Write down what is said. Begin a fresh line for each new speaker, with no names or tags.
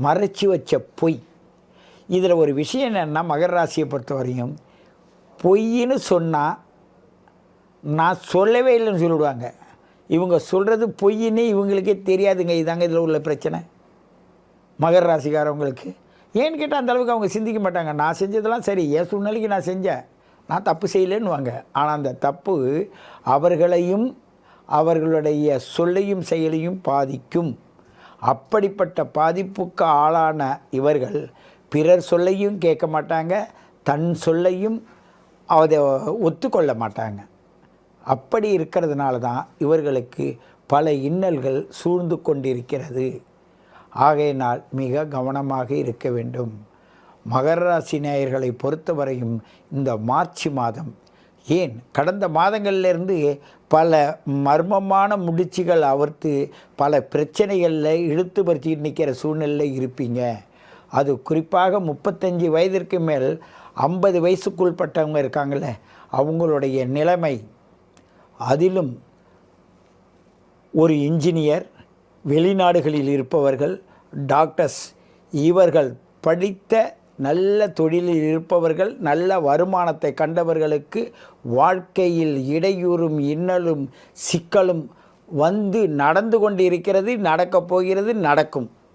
மறைச்சி வச்ச பொய். இதில் ஒரு விஷயம் என்னென்னா, மகர ராசியை பொறுத்த வரையும் பொய்ன்னு சொன்னால் நான் சொல்லவே இல்லைன்னு சொல்லிவிடுவாங்க. இவங்க சொல்கிறது பொய்ன்னு இவங்களுக்கே தெரியாதுங்க. இதாங்க இதில் உள்ள பிரச்சனை மகர ராசிக்காரவங்களுக்கு. ஏன்னு கேட்டால் அந்தளவுக்கு அவங்க சிந்திக்க மாட்டாங்க. நான் செஞ்சதெல்லாம் சரி, என் சூழ்நிலைக்கு நான் செஞ்சேன், நான் தப்பு செய்யலைன்னுவாங்க. ஆனால் அந்த தப்பு அவர்களையும் அவர்களுடைய சொல்லையும் செயலையும் பாதிக்கும். அப்படிப்பட்ட பாதிப்புக்கு ஆளான இவர்கள் பிறர் சொல்லையும் கேட்க மாட்டாங்க, தன் சொல்லையும் அதை ஒத்துக்கொள்ள மாட்டாங்க. அப்படி இருக்கிறதுனால தான் இவர்களுக்கு பல இன்னல்கள் சூழ்ந்து கொண்டிருக்கிறது. ஆகையினால் மிக கவனமாக இருக்க வேண்டும். மகர ராசி நேயர்களை பொறுத்தவரையும் இந்த மார்ச் மாதம், ஏன் கடந்த மாதங்கள்லேருந்து பல மர்மமான முடிச்சுகள் அவிர்த்து பல பிரச்சனைகளில் இழுத்து பறிச்சிட்டு நிற்கிற சூழ்நிலையில் இருப்பீங்க. அது குறிப்பாக 35 வயதிற்கு மேல் 50 வயசுக்குள்பட்டவங்க இருக்காங்கள, அவங்களுடைய நிலைமை. அதிலும் ஒரு இன்ஜினியர், வெளிநாடுகளில் இருப்பவர்கள், டாக்டர்ஸ், இவர்கள் படித்த நல்ல தொழிலில் இருப்பவர்கள், நல்ல வருமானத்தை கண்டவர்களுக்கு வாழ்க்கையில் இடையூறும் இன்னலும் சிக்கலும் வந்து நடந்து கொண்டு இருக்கிறது, நடக்கப் போகிறது, நடக்கும்.